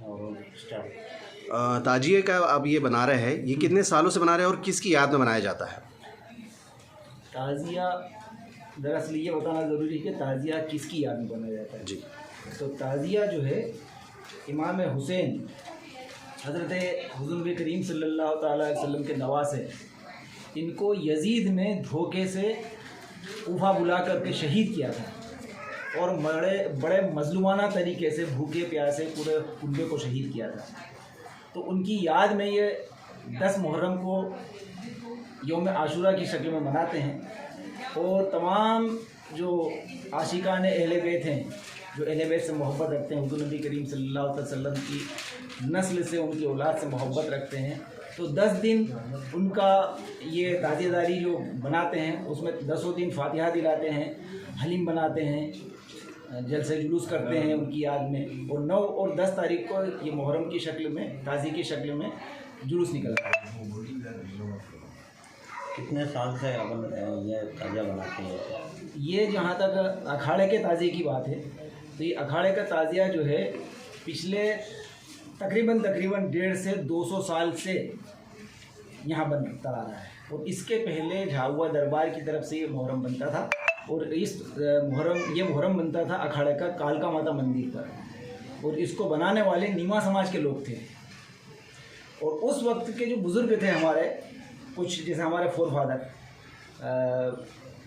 और स्टार्ट। ताजिए का आप ये बना रहे हैं, ये कितने सालों से बना रहे हैं और किसकी याद में बनाया जाता है? ताज़िया दरअसल ये बताना ज़रूरी है कि ताज़िया किसकी याद में बनाया जाता है जी। तो ताज़िया जो है इमाम हुसैन हज़रत हुज़ूर नबी करीम सल्लल्लाहु ताला अलैहि वसल्लम के नवासे हैं। इनको यजीद ने धोखे से कूफा बुला करके शहीद किया था और बड़े बड़े मजलूमाना तरीके से भूखे प्यासे पूरे कुनबे को शहीद किया था। तो उनकी याद में ये 10 मुहर्रम को यौम आशूरा की शक्ल में मनाते हैं और तमाम जो आशिकान अहले बैत हैं, जो अहले बैत से मोहब्बत रखते हैं, हुज़ूर नबी करीम सल्लल्लाहु अलैहि वसल्लम की नस्ल से, उनकी औलाद से मोहब्बत रखते हैं, तो 10 दिन उनका ये ताज़ियादारी जो बनाते हैं उसमें 10 दिन फातिहा दिलाते हैं, हलीम बनाते हैं, जलसे जुलूस करते हैं उनकी याद में। और 9 और 10 तारीख को ये मुहर्रम की शक्ल में, ताज़ी की शक्ल में जुलूस निकलता है। कितने साल से ये ताज़िया बनाते हैं? ये जहाँ तक अखाड़े के ताज़िए की बात है तो ये अखाड़े का ताज़िया जो है पिछले तकरीबन 150 से 200 साल से यहाँ बनता आ रहा है। और इसके पहले झाहुआ दरबार की तरफ से ये मुहर्रम बनता था और इस मुहर्रम बनता था अखाड़े का कालका माता मंदिर पर। और इसको बनाने वाले नीमा समाज के लोग थे। और उस वक्त के जो बुज़ुर्ग थे हमारे, कुछ जैसे हमारे फोर फादर,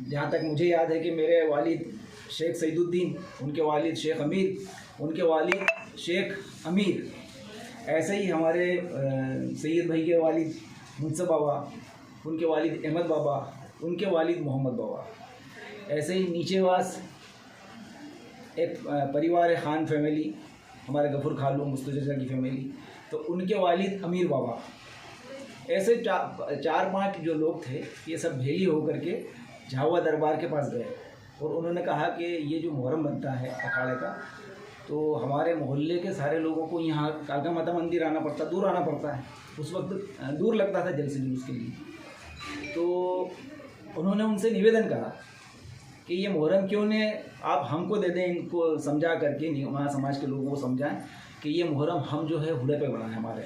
जहाँ तक मुझे याद है कि मेरे वालिद शेख सईदुद्दीन, उनके वालिद शेख अमीर, उनके वालिद शेख अमीर, ऐसे ही हमारे सैयद भाई के वालिद मुंसब बाबा, उनके वालिद अहमद बाबा, उनके वालिद मोहम्मद बाबा, ऐसे ही नीचेवास एक परिवार है खान फैमिली, हमारे गफूर खालू मुस्तफ़ा की फैमिली, तो उनके वालिद अमीर बाबा, ऐसे 4-5 जो लोग थे ये सब भेली होकर के झाहुआ दरबार के पास गए और उन्होंने कहा कि ये जो मुहर्रम बनता है अखाड़े का, तो हमारे मोहल्ले के सारे लोगों को यहाँ कालका माता मंदिर आना पड़ता, दूर आना पड़ता है, उस वक्त दूर लगता था जलसे जुलूस के लिए। तो उन्होंने उनसे निवेदन करा कि ये मुहर्रम क्यों ने आप हमको दे दें, इनको समझा करके नीमा समाज के लोगों को समझाएं कि ये मुहर्रम हम जो है हुले पे बनाए हमारे।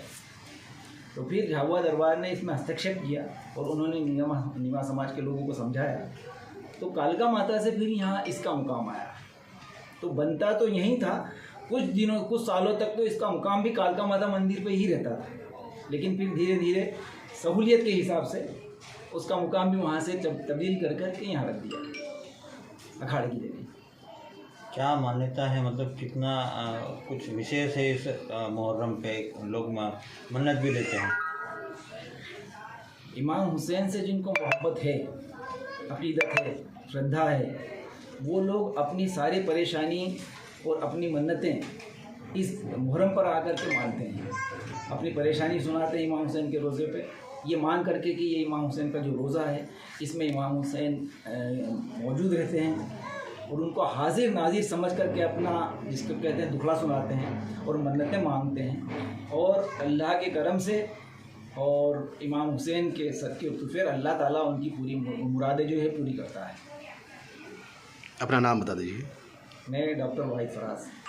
तो फिर झाहुआ दरबार ने इसमें हस्तक्षेप किया और उन्होंने नीमा समाज के लोगों को समझाया। तो कालका माता से फिर यहाँ इसका मुकाम आया। तो बनता तो यहीं था, कुछ सालों तक तो इसका मुकाम भी कालका माता मंदिर पे ही रहता था, लेकिन फिर धीरे धीरे सहूलियत के हिसाब से उसका मुकाम भी वहाँ से तब्दील कर के यहाँ रख दिया अखाड़े की जगह। क्या मान्यता है, मतलब कितना कुछ विशेष है इस मुहर्रम पे? लोग मन्नत भी लेते हैं। इमाम हुसैन से जिनको मोहब्बत है, अक़ीदत है, श्रद्धा है, वो लोग अपनी सारी परेशानी और अपनी मन्नतें इस मुहर्रम पर आकर के मानते हैं। अपनी परेशानी सुनाते हैं इमाम हुसैन के रोज़े पे, ये मान करके कि ये इमाम हुसैन का जो रोज़ा है इसमें इमाम हुसैन मौजूद रहते हैं और उनको हाजिर नाजिर समझ करके अपना, जिसको कहते हैं, दुखड़ा सुनाते हैं और मन्नतें मांगते हैं। और अल्लाह के करम से और इमाम हुसैन के सदक़े तो फिर अल्लाह ताला उनकी पूरी मुरादें जो है पूरी करता है। अपना नाम बता दीजिए। मैं डॉक्टर वाहिद फराज।